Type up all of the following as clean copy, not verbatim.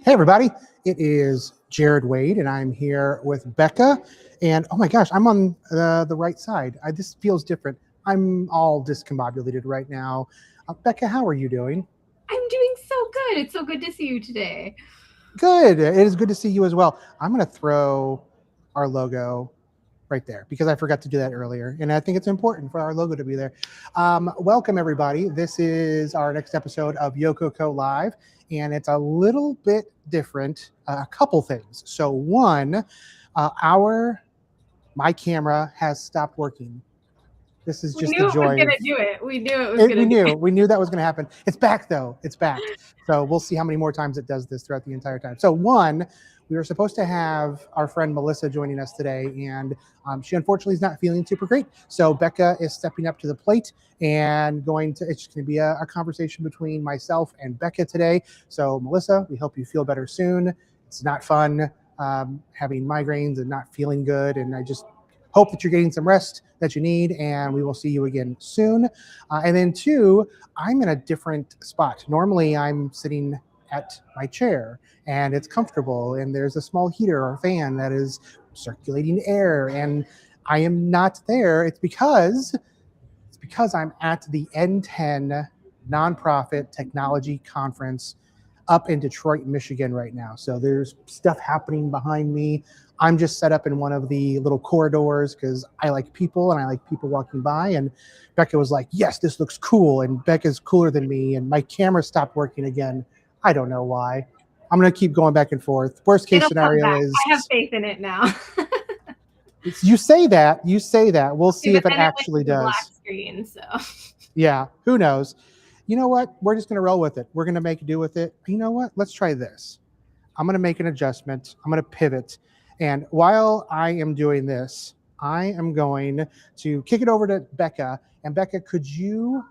Hey, everybody. It is Jared Wade, and I'm here with Bekah. And oh my gosh, I'm on the right side. This feels different. I'm all discombobulated right now. Bekah, how are you doing? I'm doing so good. It's so good to see you today. Good. It is good to see you as well. I'm going to throw our logo right there because I forgot to do that earlier. And I think it's important for our logo to be there. Welcome, everybody. This is our next episode of Yoko Co Live, and it's a little bit different, a couple things. So one, my camera has stopped working. This is We just knew the it was joy going of to do it. We knew it was going to do it. we knew that was going to happen. It's back though. It's back. So we'll see how many more times it does this throughout the entire time. So one, we were supposed to have our friend Melissa joining us today, and she unfortunately is not feeling super great. So Bekah is stepping up to the plate and it's going to be a conversation between myself and Bekah today. So Melissa, we hope you feel better soon. It's not fun having migraines and not feeling good, and I just hope that you're getting some rest that you need, and we will see you again soon. And then two, I'm in a different spot. Normally I'm sitting at my chair and it's comfortable and there's a small heater or fan that is circulating air, and I am not there. It's because I'm at the N10 nonprofit technology conference up in Detroit, Michigan right now. So there's stuff happening behind me. I'm just set up in one of the little corridors because I like people and I like people walking by. And Bekah was like, yes, this looks cool. And Bekah's cooler than me. And my camera stopped working again. I don't know why. I'm going to keep going back and forth. Worst case It'll come scenario back. is I have faith in it now. you say that. We'll see if it Then actually went to the black does. screen, so. Yeah, who knows? You know what? We're just going to roll with it. We're going to make do with it. You know what? Let's try this. I'm going to make an adjustment. I'm going to pivot. And while I am doing this, I am going to kick it over to Bekah. And Bekah, could you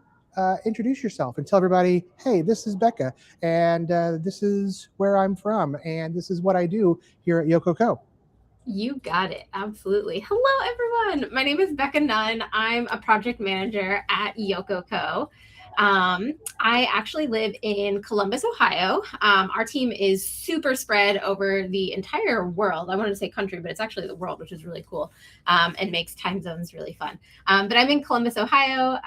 introduce yourself and tell everybody, hey, this is Bekah, and this is where I'm from, and this is what I do here at Yoko Co. You got it. Absolutely. Hello, everyone. My name is Bekah Nunn. I'm a project manager at Yoko Co. I actually live in Columbus, Ohio. Our team is super spread over the entire world. I wanted to say country, but it's actually the world, which is really cool, and makes time zones really fun. But I'm in Columbus, Ohio,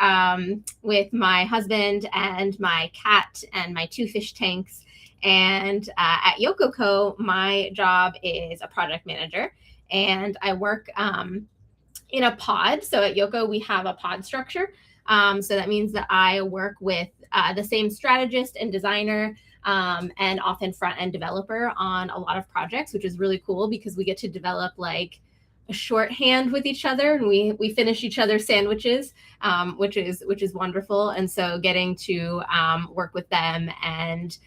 with my husband and my cat and my 2 fish tanks. And at Yoko Co, my job is a project manager, and I work in a pod. So at Yoko, we have a pod structure. So that means that I work with the same strategist and designer, and often front-end developer on a lot of projects, which is really cool because we get to develop like a shorthand with each other, and we finish each other's sandwiches, which is wonderful. And so getting to work with them and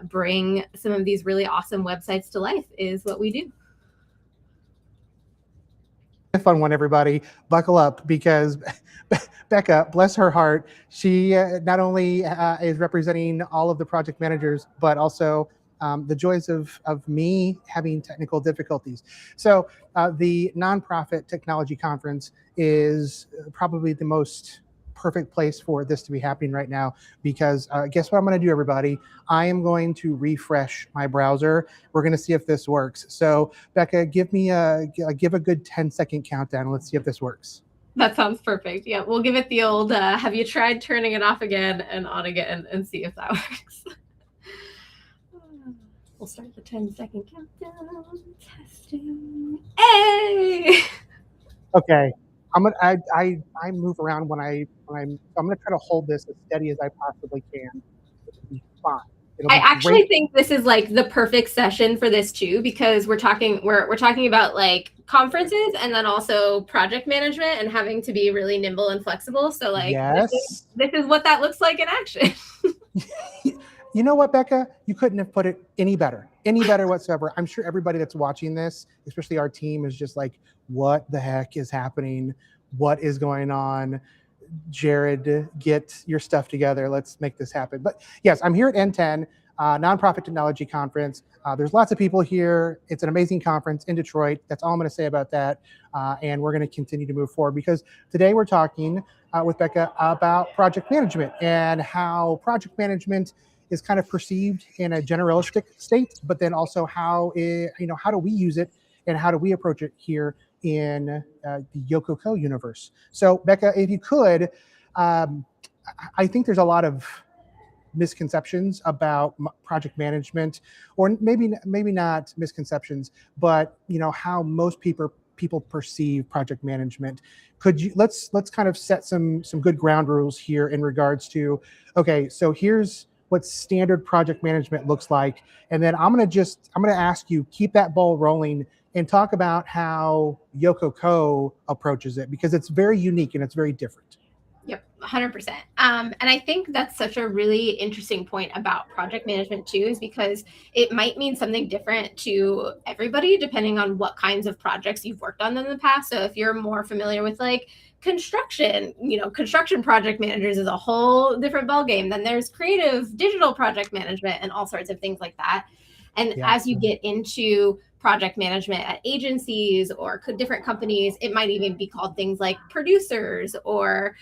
bring some of these really awesome websites to life is what we do. A fun one, everybody. Buckle up because Bekah, bless her heart, she not only is representing all of the project managers, but also the joys of me having technical difficulties. So the nonprofit technology conference is probably the most perfect place for this to be happening right now, because guess what I'm going to do, everybody? I am going to refresh my browser. We're going to see if this works. So Bekah, give a good 10-second countdown. Let's see if this works. That sounds perfect. Yeah, we'll give it the old, have you tried turning it off again and on again and see if that works. We'll start the 10-second countdown. Testing. Hey! Okay. I move around when I'm gonna try to hold this as steady as I possibly can. It'll be fine. I actually think this is like the perfect session for this too, because we're talking about like conferences and then also project management and having to be really nimble and flexible. So like yes, this is what that looks like in action. You know what, Bekah? You couldn't have put it any better whatsoever. I'm sure everybody that's watching this, especially our team, is just like, what the heck is happening? What is going on? Jared, get your stuff together. Let's make this happen. But yes, I'm here at N10, Nonprofit Technology Conference. There's lots of people here. It's an amazing conference in Detroit. That's all I'm going to say about that. And we're going to continue to move forward because today we're talking with Bekah about project management and how project management is kind of perceived in a generalistic state, but then also how how do we use it and how do we approach it here in the Yoko Co universe. So Bekah, if you could, I think there's a lot of misconceptions about project management, or maybe not misconceptions, but how most people perceive project management. Could you let's kind of set some good ground rules here in regards to, okay, so here's what standard project management looks like, and then I'm going to ask you, keep that ball rolling and talk about how Yoko Co approaches it, because it's very unique and it's very different. Yep, 100%. And I think that's such a really interesting point about project management too, is because it might mean something different to everybody depending on what kinds of projects you've worked on in the past. So if you're more familiar with like construction, construction project managers is a whole different ballgame. Then there's creative digital project management and all sorts of things like that. And as you get into project management at agencies or different companies, it might even be called things like producers or,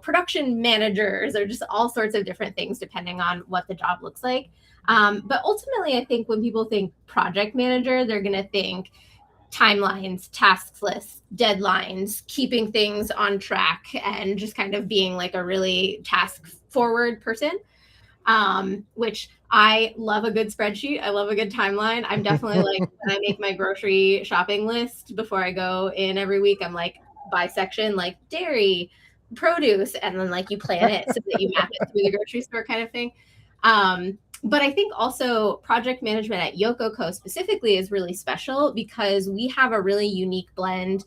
production managers, or just all sorts of different things depending on what the job looks like. But ultimately, I think when people think project manager, they're going to think timelines, task lists, deadlines, keeping things on track, and just kind of being like a really task forward person. Which I love a good spreadsheet. I love a good timeline. I'm definitely like, when I make my grocery shopping list before I go in every week, I'm like, by section, like dairy, produce, and then like you plan it so that you map it through the grocery store kind of thing. But I think also project management at Yoko Co specifically is really special because we have a really unique blend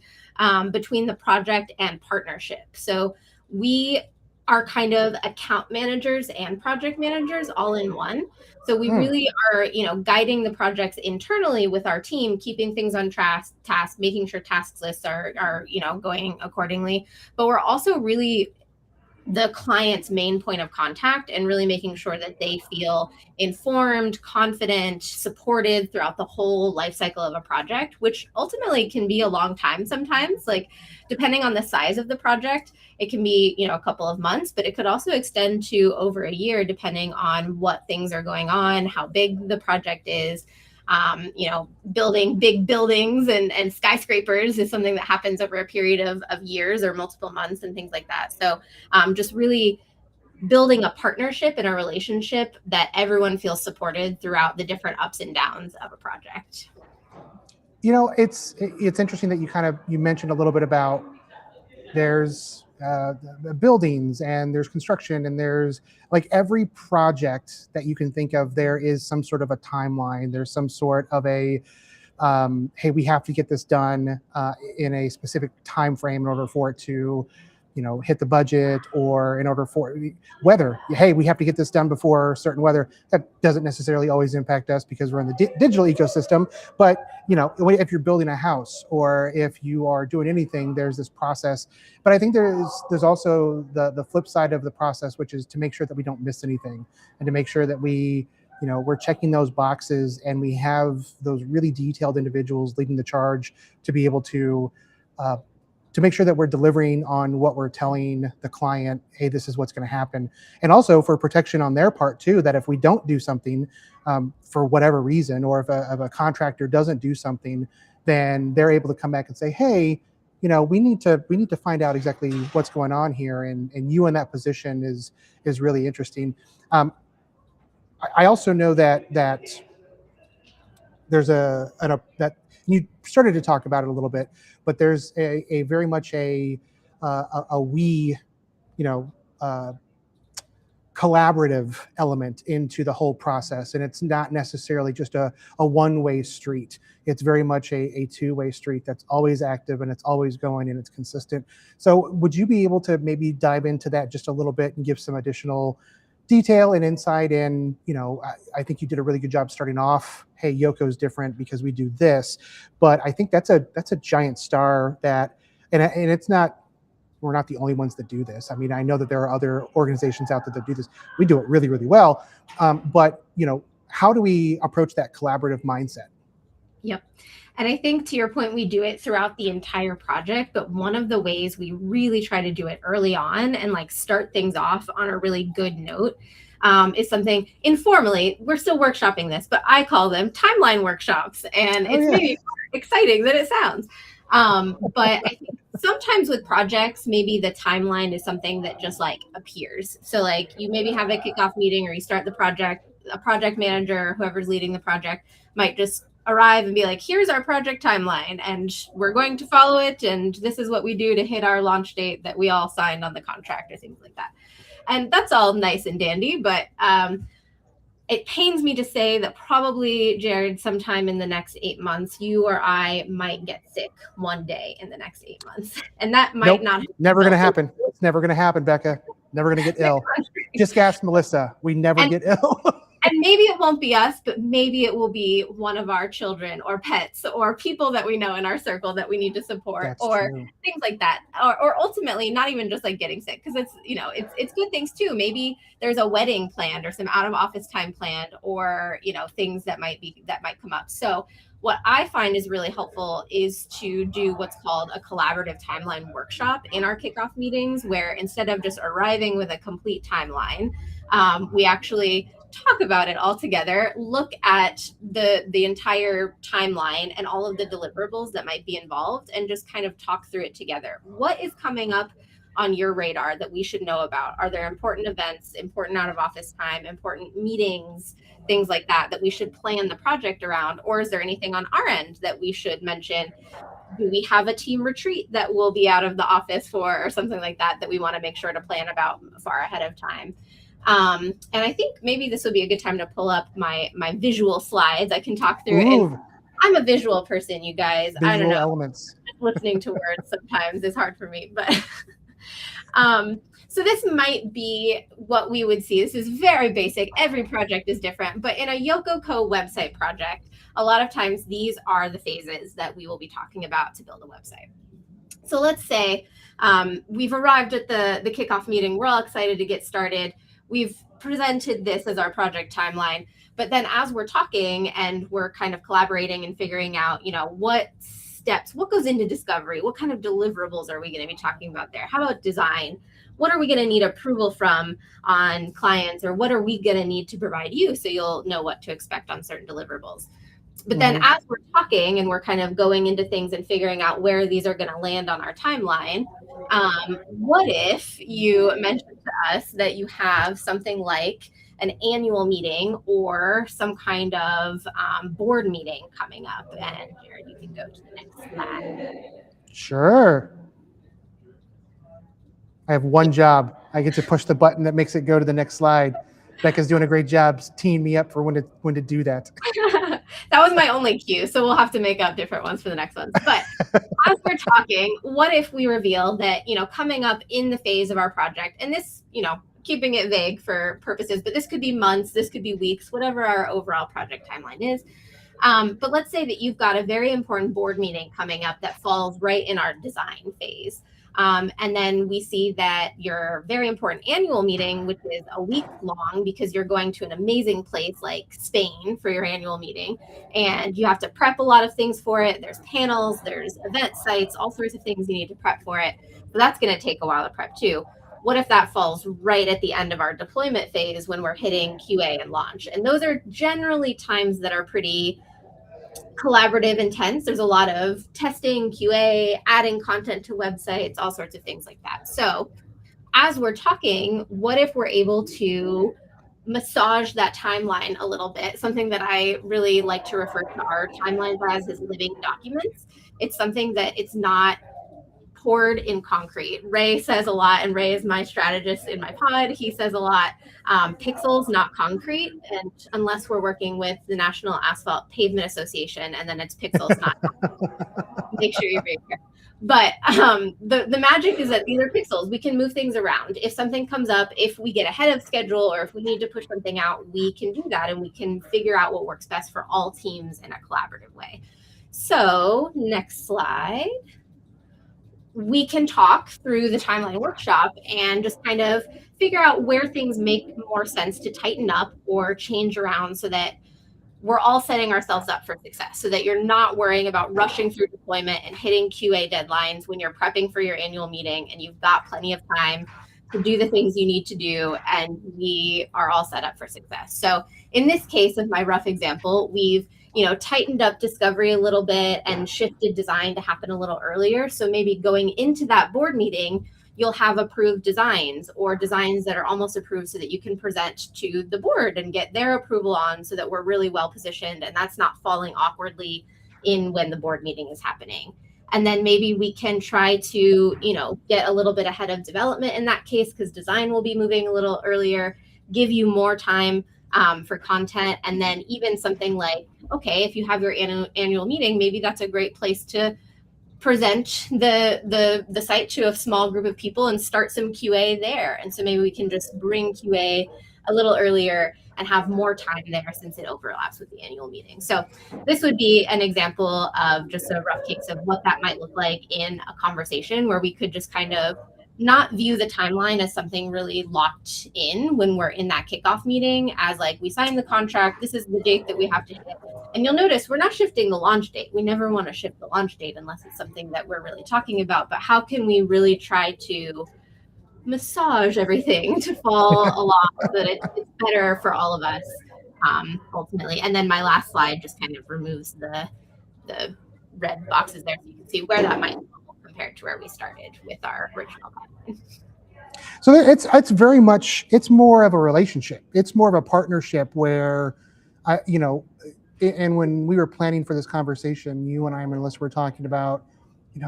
between the project and partnership. So we are kind of account managers and project managers all in one. So we really are, guiding the projects internally with our team, keeping things on task, making sure task lists are, going accordingly. But we're also really the client's main point of contact and really making sure that they feel informed, confident, supported throughout the whole life cycle of a project, which ultimately can be a long time sometimes. Like depending on the size of the project, it can be, a couple of months, but it could also extend to over a year depending on what things are going on, how big the project is. Building big buildings and skyscrapers is something that happens over a period of years or multiple months and things like that. So just really building a partnership and a relationship that everyone feels supported throughout the different ups and downs of a project. It's interesting that you mentioned a little bit about there's buildings and there's construction and there's like every project that you can think of, there is some sort of a timeline. There's some sort of a, hey, we have to get this done in a specific time frame in order for it to, hit the budget, or in order for weather. Hey, we have to get this done before certain weather. That doesn't necessarily always impact us because we're in the digital ecosystem. But if you're building a house or if you are doing anything, there's this process. But I think there's also the flip side of the process, which is to make sure that we don't miss anything and to make sure that we're checking those boxes and we have those really detailed individuals leading the charge to be able to make sure that we're delivering on what we're telling the client, hey, this is what's going to happen. And also for protection on their part too, that if we don't do something for whatever reason, or if a contractor doesn't do something, then they're able to come back and say, hey, we need to find out exactly what's going on here. And you in that position is really interesting. I also know that there's that you started to talk about it a little bit, but there's a very much a collaborative element into the whole process, and it's not necessarily just a one-way street. It's very much a two-way street that's always active and it's always going and it's consistent. So would you be able to maybe dive into that just a little bit and give some additional detail and insight? And I think you did a really good job starting off, hey, Yoko's different because we do this, but I think that's a giant star that, and it's not, we're not the only ones that do this. I mean, I know that there are other organizations out there that do this. We do it really, really well. But how do we approach that collaborative mindset? Yep. And I think to your point, we do it throughout the entire project, but one of the ways we really try to do it early on and like start things off on a really good note is something informally, we're still workshopping this, but I call them timeline workshops. And it's maybe more exciting than it sounds. But I think sometimes with projects, maybe the timeline is something that just like appears. So like you maybe have a kickoff meeting or you start the project, a project manager, whoever's leading the project might just arrive and be like, here's our project timeline and we're going to follow it. And this is what we do to hit our launch date that we all signed on the contract or things like that. And that's all nice and dandy, but it pains me to say that probably, Jared, sometime in the next 8 months, you or I might get sick one day in the next 8 months. And that might not. Never going to happen. It's never going to happen, Bekah. Never going to get ill. Just ask Melissa. We never get ill. And maybe it won't be us, but maybe it will be one of our children or pets or people that we know in our circle that we need to support. That's or true. Things like that. Or ultimately, not even just like getting sick, because it's, you know, it's good things too. Maybe there's a wedding planned or some out of office time planned, or, you know, things that might come up. So what I find is really helpful is to do what's called a collaborative timeline workshop in our kickoff meetings, where instead of just arriving with a complete timeline, we actually talk about it all together, look at the entire timeline and all of the deliverables that might be involved, and just kind of talk through it together. What is coming up on your radar that we should know about? Are there important events, important out of office time, important meetings, things like that we should plan the project around? Or is there anything on our end that we should mention? Do we have a team retreat that we'll be out of the office for, or something like that we want to make sure to plan about far ahead of time? And I think maybe this would be a good time to pull up my visual slides. I can talk through it. And I'm a visual person, you guys. Visual I don't know. Elements. Listening to words sometimes is hard for me, but so this might be what we would see. This is very basic. Every project is different, but in a Yoko Co website project, a lot of times these are the phases that we will be talking about to build a website. So let's say we've arrived at the kickoff meeting. We're all excited to get started. We've presented this as our project timeline, but then as we're talking and we're kind of collaborating and figuring out, you know, what steps, what goes into discovery, what kind of deliverables are we going to be talking about there? How about design? What are we going to need approval from on clients, or what are we going to need to provide you so you'll know what to expect on certain deliverables? But then as we're talking and we're kind of going into things and figuring out where these are going to land on our timeline, what if you mentioned to us that you have something like an annual meeting or some kind of board meeting coming up? And Jared, you can go to the next slide. Sure. I have one job. I get to push the button that makes it go to the next slide. Bekah's doing a great job teeing me up for when to do that. That was my only cue, so we'll have to make up different ones for the next ones. But as we're talking, what if we reveal that, you know, coming up in the phase of our project, and this, you know, keeping it vague for purposes, but this could be months, this could be weeks, whatever our overall project timeline is. But let's say that you've got a very important board meeting coming up that falls right in our design phase. And then we see that your very important annual meeting, which is a week long because you're going to an amazing place like Spain for your annual meeting, and you have to prep a lot of things for it. There's panels, there's event sites, all sorts of things you need to prep for it. So that's going to take a while to prep too. What if that falls right at the end of our deployment phase when we're hitting QA and launch? And those are generally times that are pretty collaborative, intense. There's a lot of testing, QA, adding content to websites, all sorts of things like that. So as we're talking, what if we're able to massage that timeline a little bit? Something that I really like to refer to our timelines as is living documents. It's something that it's not poured in concrete. Ray says a lot, and Ray is my strategist in my pod. He says a lot, pixels, not concrete. And unless we're working with the National Asphalt Pavement Association, and then it's pixels, not concrete. Make sure you're very careful. But the magic is that these are pixels. We can move things around. If something comes up, if we get ahead of schedule, or if we need to push something out, we can do that, and we can figure out what works best for all teams in a collaborative way. So next slide. We can talk through the timeline workshop and just kind of figure out where things make more sense to tighten up or change around so that we're all setting ourselves up for success, so that you're not worrying about rushing through deployment and hitting QA deadlines when you're prepping for your annual meeting and you've got plenty of time to do the things you need to do, and we are all set up for success. So in this case of my rough example, we've tightened up discovery a little bit and shifted design to happen a little earlier. So maybe going into that board meeting, you'll have approved designs or designs that are almost approved so that you can present to the board and get their approval on, so that we're really well positioned and that's not falling awkwardly in when the board meeting is happening. And then maybe we can try to, get a little bit ahead of development in that case, because design will be moving a little earlier, give you more time for content. And then even something like, okay, if you have your annual meeting, maybe that's a great place to present the site to a small group of people and start some QA there. And so maybe we can just bring QA a little earlier and have more time there, since it overlaps with the annual meeting. So this would be an example of just a rough case of what that might look like in a conversation, where we could just kind of not view the timeline as something really locked in when we're in that kickoff meeting, as like, we signed the contract, this is the date that we have to hit. And you'll notice we're not shifting the launch date. We never want to shift the launch date unless it's something that we're really talking about. But how can we really try to massage everything to fall along so that it's better for all of us, ultimately. And then my last slide just kind of removes the red boxes there, so you can see where that might look compared to where we started with our original timeline. So it's very much, it's more of a relationship. It's more of a partnership where, and when we were planning for this conversation, you and I and Melissa were talking about,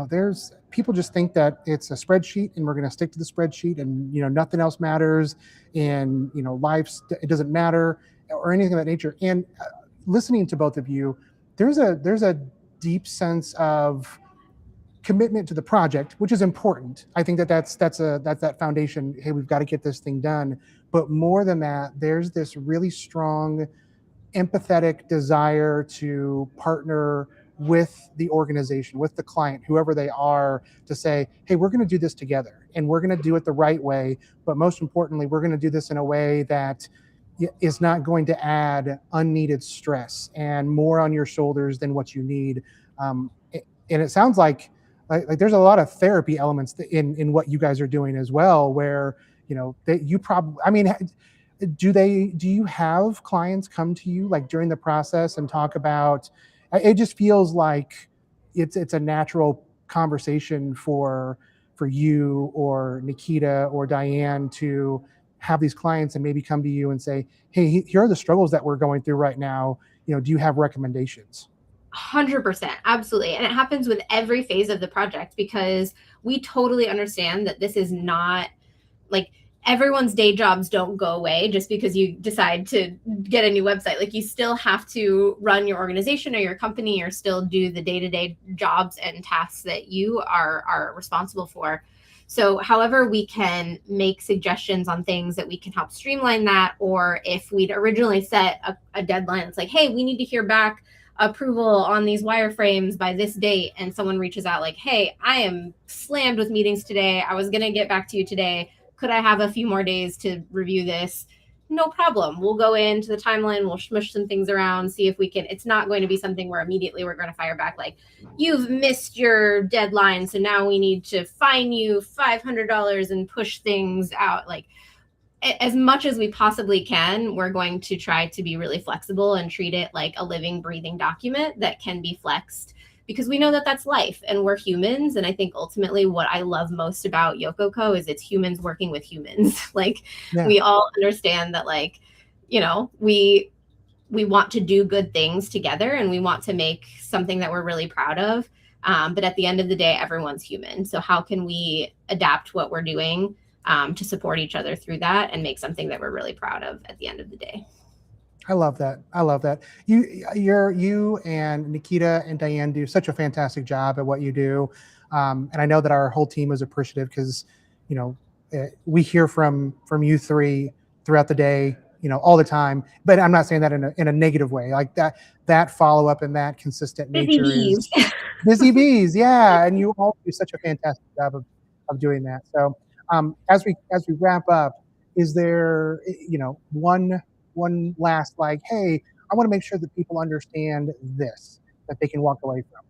there's people just think that it's a spreadsheet and we're going to stick to the spreadsheet, and nothing else matters, and it doesn't matter, or anything of that nature. And listening to both of you, there's a deep sense of commitment to the project, which is important. I think that's that foundation. Hey, we've got to get this thing done. But more than that, there's this really strong empathetic desire to partner with the organization, with the client, whoever they are, to say, hey, we're going to do this together, and we're going to do it the right way. But most importantly, we're going to do this in a way that is not going to add unneeded stress and more on your shoulders than what you need. And it sounds like there's a lot of therapy elements in what you guys are doing as well, where that you probably, I mean, do you have clients come to you like during the process and talk about, it just feels like it's a natural conversation for you or Nikita or Diane to have these clients and maybe come to you and say, hey, here are the struggles that we're going through right now. Do you have recommendations? 100%, absolutely. And it happens with every phase of the project, because we totally understand that this is not like, everyone's day jobs don't go away just because you decide to get a new website. Like, you still have to run your organization or your company, or still do the day-to-day jobs and tasks that you are responsible for. So however we can make suggestions on things that we can help streamline that, or if we'd originally set a deadline, it's like, hey, we need to hear back approval on these wireframes by this date, and someone reaches out like, hey, I am slammed with meetings today, I was going to get back to you today, could I have a few more days to review this? No problem. We'll go into the timeline, we'll smush some things around, see if we can. It's not going to be something where immediately we're going to fire back like, you've missed your deadline, so now we need to fine you $500 and push things out. Like, as much as we possibly can, we're going to try to be really flexible and treat it like a living, breathing document that can be flexed, because we know that that's life and we're humans. And I think ultimately what I love most about Yoko Co is it's humans working with humans. Like, yeah. We all understand that, like, we want to do good things together, and we want to make something that we're really proud of. But at the end of the day, everyone's human. So how can we adapt what we're doing to support each other through that and make something that we're really proud of at the end of the day? I love that. I love that. You and Nikita and Diane do such a fantastic job at what you do. And I know that our whole team is appreciative, because, we hear from you three throughout the day, all the time, but I'm not saying that in a negative way. Like that follow-up and that consistent nature is busy bees. Yeah. And you all do such a fantastic job of doing that. So as we wrap up, is there, one last, like, hey, I want to make sure that people understand this, that they can walk away from?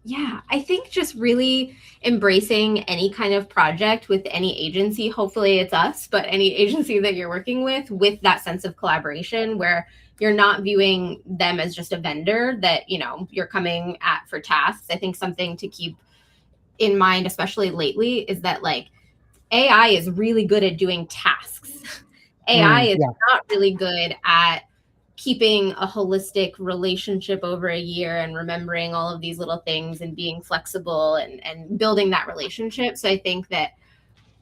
Yeah, I think just really embracing any kind of project with any agency, hopefully it's us, but any agency that you're working with that sense of collaboration where you're not viewing them as just a vendor that, you're coming at for tasks. I think something to keep in mind, especially lately, is that like AI is really good at doing tasks. AI is Yeah. not really good at keeping a holistic relationship over a year and remembering all of these little things and being flexible and building that relationship. So I think that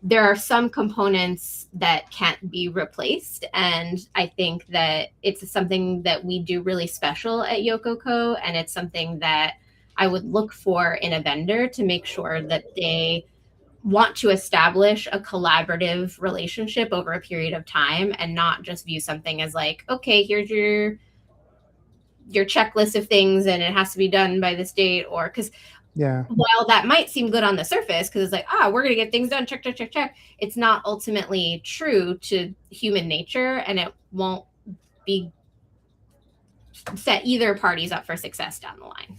there are some components that can't be replaced. And I think that it's something that we do really special at Yoko Co. And it's something that I would look for in a vendor to make sure that they want to establish a collaborative relationship over a period of time and not just view something as like, okay, here's your checklist of things and it has to be done by this date. Or because Yeah. while that might seem good on the surface because it's like, we're going to get things done, check, check, check, check, it's not ultimately true to human nature, and it won't be set either parties up for success down the line.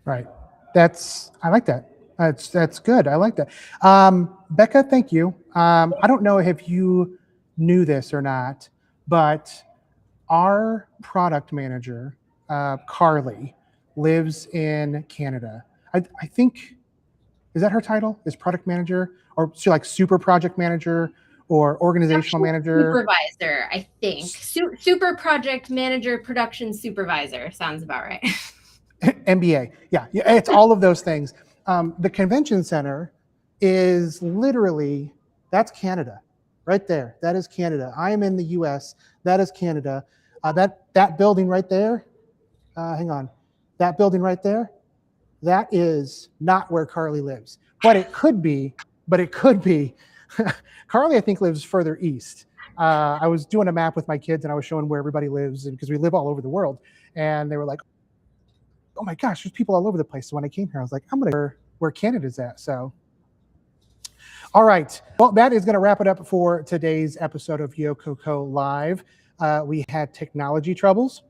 Right. I like that. That's good. I like that. Bekah, thank you. I don't know if you knew this or not, but our product manager, Carly, lives in Canada. I think, is that her title? Is product manager, or she like super project manager or organizational manager? Supervisor, I think. Super project manager, production supervisor sounds about right. MBA. Yeah, it's all of those things. The convention center is literally, that's Canada, right there. That is Canada. I am in the U.S. That is Canada. That building right there. Hang on, that building right there. That is not where Carly lives, but it could be. But it could be. Carly, I think, lives further east. I was doing a map with my kids, and I was showing where everybody lives, because we live all over the world, and they were like, oh my gosh, there's people all over the place. So when I came here, I was like, I'm going to where Canada's at. So, all right. Well, that is going to wrap it up for today's episode of Yoko Co Live. We had technology troubles.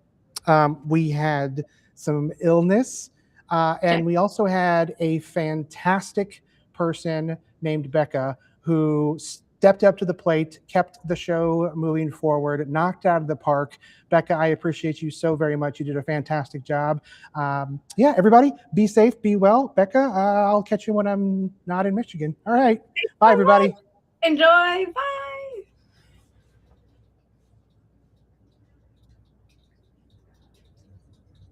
We had some illness. And we also had a fantastic person named Bekah who stepped up to the plate, kept the show moving forward, knocked out of the park. Bekah, I appreciate you so very much. You did a fantastic job. Yeah, everybody, be safe, be well. Bekah, I'll catch you when I'm not in Michigan. All right. Bye, everybody. Enjoy. Bye.